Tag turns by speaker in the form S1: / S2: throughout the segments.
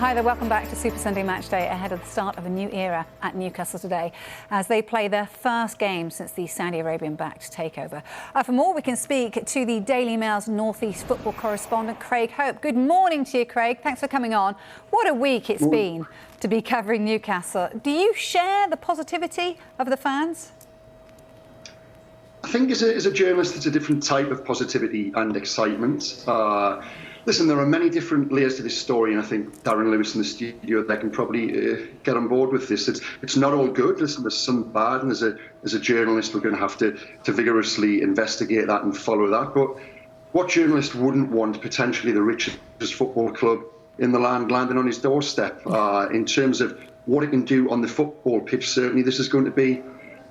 S1: Hi there, welcome back to Super Sunday Matchday ahead of the start of a new era at Newcastle today as they play their first game since the Saudi Arabian-backed takeover. For more, we can speak to the Daily Mail's North East football correspondent, Craig Hope. Good morning to you, Craig. Thanks for coming on. What a week it's been to be covering Newcastle. Do you share the positivity of the fans?
S2: I think as a journalist, it's a different type of positivity and excitement. Listen, there are many different layers to this story, and I think Darren Lewis in the studio, they can probably get on board with this. It's not all good. Listen, there's some bad, and as a journalist, we're going to have to vigorously investigate that and follow that. But what journalist wouldn't want potentially the richest football club in the land landing on his doorstep? In terms of what it can do on the football pitch, certainly this is going to be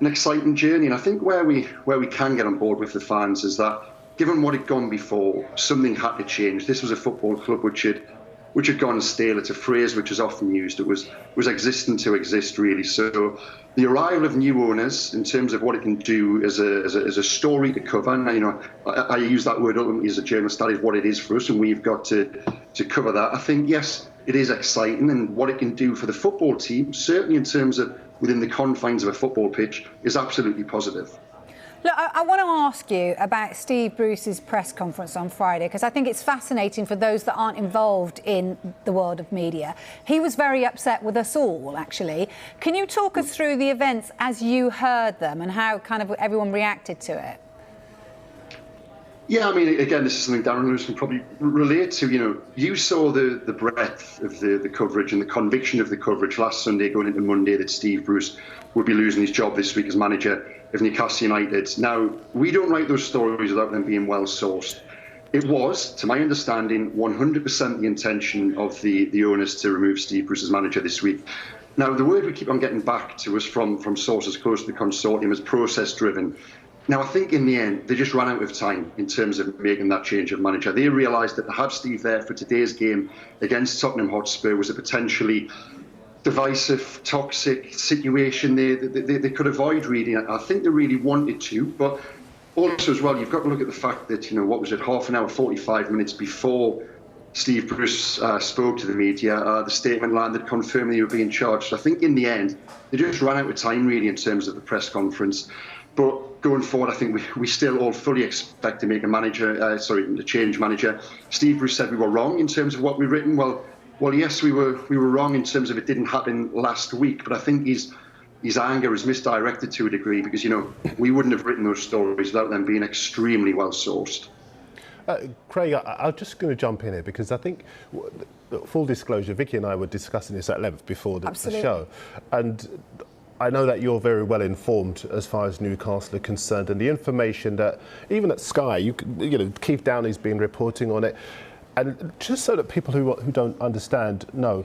S2: an exciting journey. And I think where we can get on board with the fans is that, given what had gone before, something had to change. This was a football club which had gone stale. It's a phrase which is often used. It was existing to exist, really. So the arrival of new owners, in terms of what it can do as a story to cover. Now, I use that word ultimately as a journalist. That is what it is for us, and we've got to cover that. I think, yes, it is exciting, and what it can do for the football team, certainly in terms of within the confines of a football pitch, is absolutely positive.
S1: Look, I want to ask you about Steve Bruce's press conference on Friday, because I think it's fascinating for those that aren't involved in the world of media. He was very upset with us all, actually. Can you talk us through the events as you heard them and how kind of everyone reacted to it?
S2: Yeah, I mean, again, this is something Darren Lewis can probably relate to. You know, you saw the breadth of the coverage and the conviction of the coverage last Sunday going into Monday that Steve Bruce would be losing his job this week as manager of Newcastle United. Now, we don't write those stories without them being well sourced. It was, to my understanding, 100% the intention of the owners to remove Steve Bruce as manager this week. Now, the word we keep on getting back to us from sources close to the consortium is process-driven. Now, I think in the end, they just ran out of time in terms of making that change of manager. They realised that to have Steve there for today's game against Tottenham Hotspur was a potentially divisive, toxic situation they could avoid, really. I think they really wanted to, but also as well, you've got to look at the fact that, you know, what was it, half an hour, 45 minutes before Steve Bruce spoke to the media, the statement landed confirming he would be in charge. So I think in the end, they just ran out of time, really, in terms of the press conference. But going forward, I think we still all fully expect to make a change manager. Steve Bruce said we were wrong in terms of what we've written. Well, yes, we were wrong in terms of it didn't happen last week, but I think his anger is misdirected to a degree because, you know, we wouldn't have written those stories without them being extremely well sourced.
S3: Craig, I'm just going to jump in here because I think, full disclosure, Vicky and I were discussing this at length before the show, and I know that you're very well informed as far as Newcastle are concerned, and the information that even at Sky, you know, Keith Downey's been reporting on it. And just so that people who don't understand know,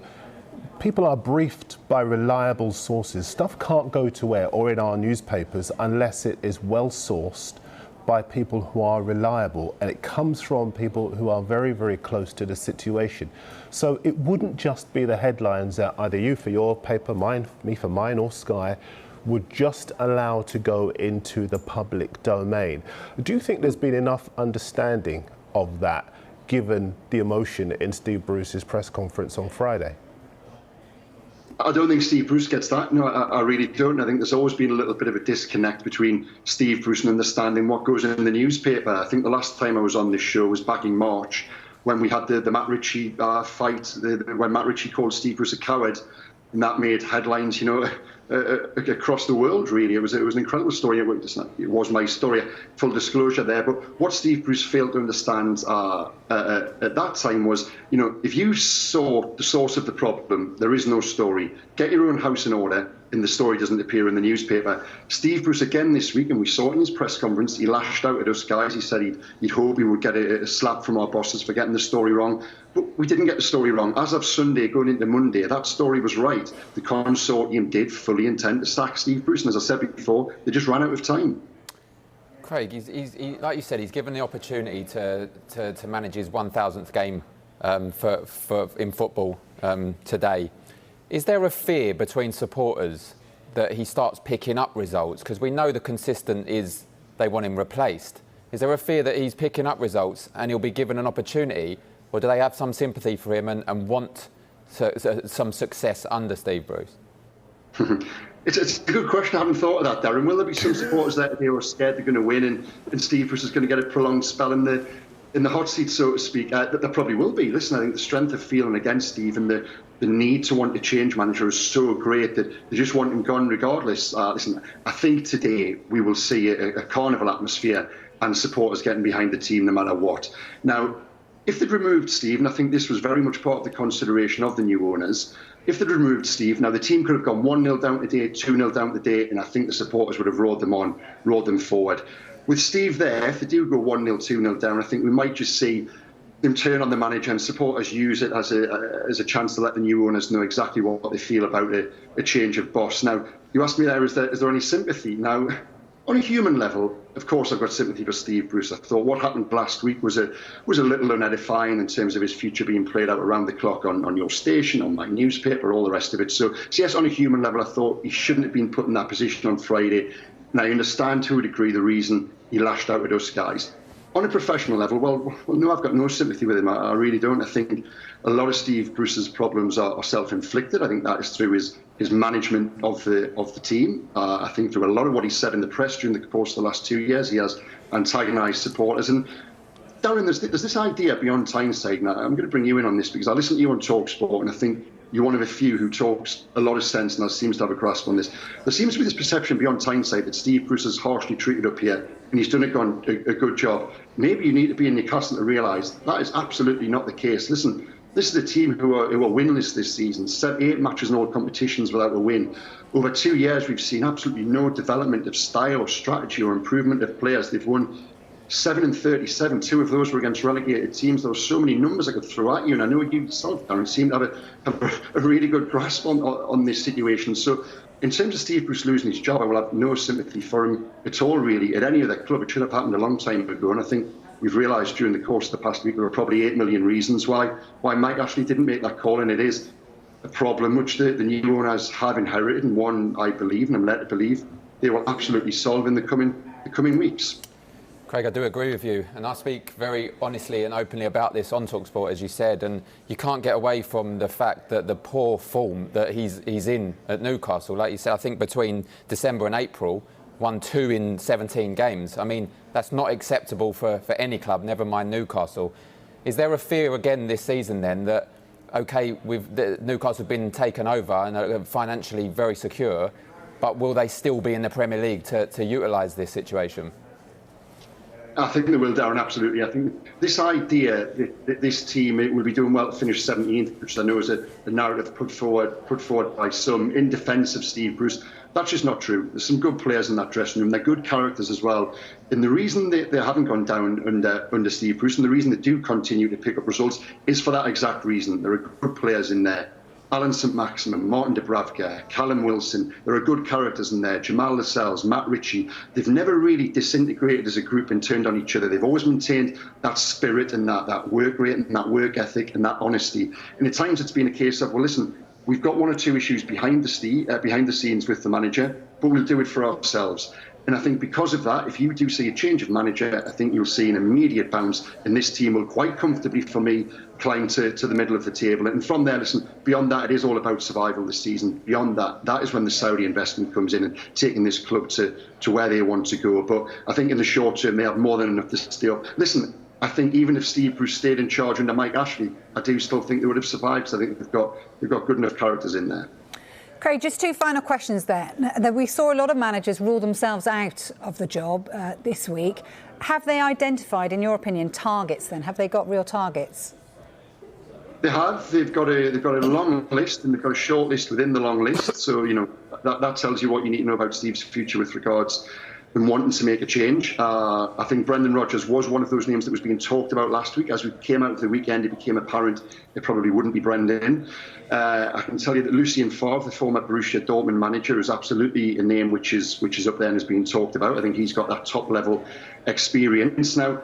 S3: people are briefed by reliable sources. Stuff can't go to air or in our newspapers unless it is well sourced by people who are reliable, and it comes from people who are very, very close to the situation. So it wouldn't just be the headlines that either you for your paper, me for mine, or Sky would just allow to go into the public domain. Do you think there's been enough understanding of that, given the emotion in Steve Bruce's press conference on Friday?
S2: I don't think Steve Bruce gets that. No, I really don't. I think there's always been a little bit of a disconnect between Steve Bruce and understanding what goes in the newspaper. I think the last time I was on this show was back in March when we had the Matt Ritchie fight, when Matt Ritchie called Steve Bruce a coward, and that made headlines, you know, across the world, really. It was an incredible story. It was my story, full disclosure there. But what Steve Bruce failed to understand at that time was, you know, if you saw the source of the problem, there is no story. Get your own house in order, and the story doesn't appear in the newspaper. Steve Bruce, again this week, and we saw it in his press conference, he lashed out at us guys. He said he'd hope he would get a slap from our bosses for getting the story wrong. But we didn't get the story wrong. As of Sunday, going into Monday, that story was right. The consortium did fully intend to sack Steve Bruce, and as I said before, they just ran out of time.
S4: Craig, he's like you said, he's given the opportunity to manage his 1,000th game in football today. Is there a fear between supporters that he starts picking up results? Because we know the consistent is they want him replaced. Is there a fear that he's picking up results and he'll be given an opportunity, or do they have some sympathy for him and want some success under Steve Bruce?
S2: It's a good question. I haven't thought of that, Darren. Will there be some supporters there today who are scared they're going to win and Steve Bruce is going to get a prolonged spell in the hot seat, so to speak? There probably will be. Listen, I think the strength of feeling against Steve and the need to want to change manager is so great that they just want him gone regardless. Listen, I think today we will see a carnival atmosphere and supporters getting behind the team no matter what. Now, if they'd removed Steve, and I think this was very much part of the consideration of the new owners, if they'd removed Steve, now the team could have gone 1-0 down today, 2-0 down today, and I think the supporters would have rode them forward. With Steve there, if they do go 1-0, 2-0 down, I think we might just see them turn on the manager and supporters use it as a chance to let the new owners know exactly what they feel about a change of boss. Now, you asked me there, is there any sympathy? Now, on a human level, of course, I've got sympathy for Steve Bruce. I thought what happened last week was a little unedifying in terms of his future being played out around the clock on your station, on my newspaper, all the rest of it. So yes, on a human level, I thought he shouldn't have been put in that position on Friday. And I understand to a degree the reason he lashed out at us guys. On a professional level, well, no, I've got no sympathy with him. I really don't. I think a lot of Steve Bruce's problems are self-inflicted. I think that is through his management of the team. I think through a lot of what he said in the press during the course of the last 2 years, he has antagonised supporters. And Darren, there's this idea beyond Tyneside. Now, I'm going to bring you in on this because I listen to you on TalkSport, and I think you're one of a few who talks a lot of sense and seems to have a grasp on this. There seems to be this perception beyond Tyneside that Steve Bruce is harshly treated up here and he's done a good job. Maybe you need to be in Newcastle to realise that is absolutely not the case. Listen, this is a team who are winless this season. 8 matches in all competitions without a win. Over 2 years, we've seen absolutely no development of style or strategy or improvement of players. They've won 7 and 37. 2 of those were against relegated teams. There were so many numbers I could throw at you, and I know you yourself, Darren, seem to have a really good grasp on this situation. So in terms of Steve Bruce losing his job, I will have no sympathy for him at all, really, at any other club. It should have happened a long time ago, and I think we've realised during the course of the past week there are probably 8 million reasons why Mike Ashley didn't make that call, and it is a problem which the new owners have inherited, and one I believe, and I'm led to believe, they will absolutely solve in the coming weeks.
S4: Craig, I do agree with you, and I speak very honestly and openly about this on TalkSport, as you said, and you can't get away from the fact that the poor form that he's in at Newcastle, like you said, I think between December and April, won 2 in 17 games. I mean, that's not acceptable for any club, never mind Newcastle. Is there a fear again this season then that, OK, Newcastle have been taken over and are financially very secure, but will they still be in the Premier League to utilise this situation?
S2: I think they will, Darren, absolutely. I think this idea that this team will be doing well to finish 17th, which I know is a narrative put forward by some in defence of Steve Bruce, that's just not true. There's some good players in that dressing room. They're good characters as well. And the reason they haven't gone down under Steve Bruce, and the reason they do continue to pick up results, is for that exact reason. There are good players in there. Alan St Maximum, Martin Dubravka, Callum Wilson, there are good characters in there. Jamal Lascelles, Matt Ritchie. They've never really disintegrated as a group and turned on each other. They've always maintained that spirit and that work rate and that work ethic and that honesty. And at times it's been a case of, well, listen, we've got 1 or 2 issues behind the scenes with the manager, but we'll do it for ourselves. And I think because of that, if you do see a change of manager, I think you'll see an immediate bounce, and this team will quite comfortably, for me, climb to the middle of the table. And from there, listen, beyond that, it is all about survival this season. Beyond that, that is when the Saudi investment comes in and taking this club to where they want to go. But I think in the short term, they have more than enough to stay up. Listen, I think even if Steve Bruce stayed in charge under Mike Ashley, I do still think they would have survived. So I think they've got good enough characters in there.
S1: Craig, just 2 final questions there. We saw a lot of managers rule themselves out of the job this week. Have they identified, in your opinion, targets then? Have they got real targets?
S2: They have. They've got a long list, and they've got a short list within the long list. So, you know, that tells you what you need to know about Steve's future with regards and wanting to make a change. I think Brendan Rodgers was one of those names that was being talked about last week. As we came out of the weekend, it became apparent it probably wouldn't be Brendan. I can tell you that Lucien Favre, the former Borussia Dortmund manager, is absolutely a name which is up there and is being talked about. I think he's got that top-level experience. Now,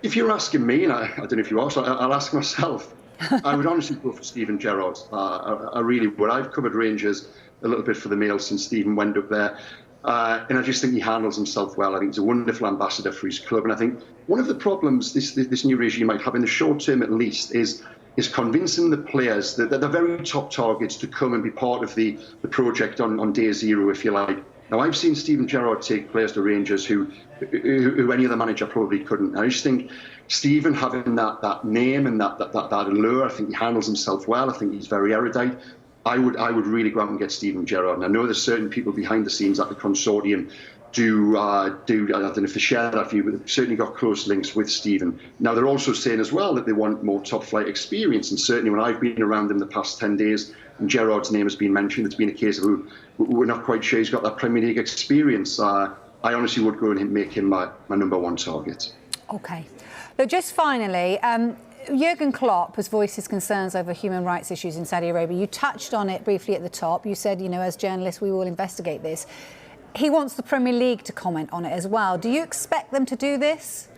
S2: if you're asking me, and I don't know if you are, so I'll ask myself, I would honestly go for Steven Gerrard. I really would. I've covered Rangers a little bit for the Mail since Steven went up there. And I just think he handles himself well. I think he's a wonderful ambassador for his club. And I think one of the problems this new regime might have in the short term at least is is convincing the players that they're the very top targets to come and be part of the project on day zero, if you like. Now, I've seen Steven Gerrard take players to Rangers who any other manager probably couldn't. I just think Steven having that name and that allure, I think he handles himself well. I think he's very erudite. I would really go out and get Steven Gerrard. And I know there's certain people behind the scenes at the consortium I don't know if they share that view, but they've certainly got close links with Steven. Now, they're also saying as well that they want more top-flight experience, and certainly when I've been around them the past 10 days and Gerrard's name has been mentioned, it's been a case of we're not quite sure he's got that Premier League experience. I honestly would go and make him my number one target.
S1: OK. So just finally, Jurgen Klopp has voiced his concerns over human rights issues in Saudi Arabia. You touched on it briefly at the top. You said, as journalists, we will investigate this. He wants the Premier League to comment on it as well. Do you expect them to do this?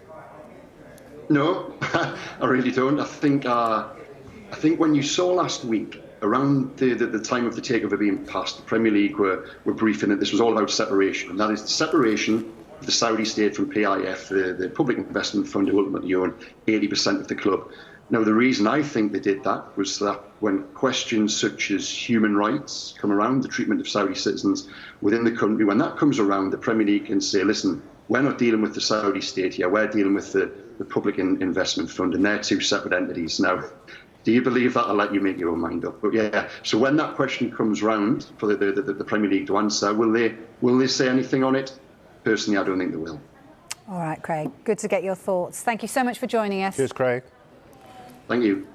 S2: No, I really don't. I think when you saw last week, around the time of the takeover being passed, the Premier League were briefing that this was all about separation, and that is the separation of the Saudi state from PIF, the public investment fund who ultimately own 80% of the club. Now, the reason I think they did that was that when questions such as human rights come around, the treatment of Saudi citizens within the country, when that comes around, the Premier League can say, listen, we're not dealing with the Saudi state here, we're dealing with the public investment fund, and they're two separate entities. Now, do you believe that? I'll let you make your own mind up. But yeah, so when that question comes round for the Premier League to answer, will they say anything on it? Personally, I don't think they will.
S1: All right, Craig, good to get your thoughts. Thank you so much for joining us.
S3: Cheers, Craig.
S2: Thank you.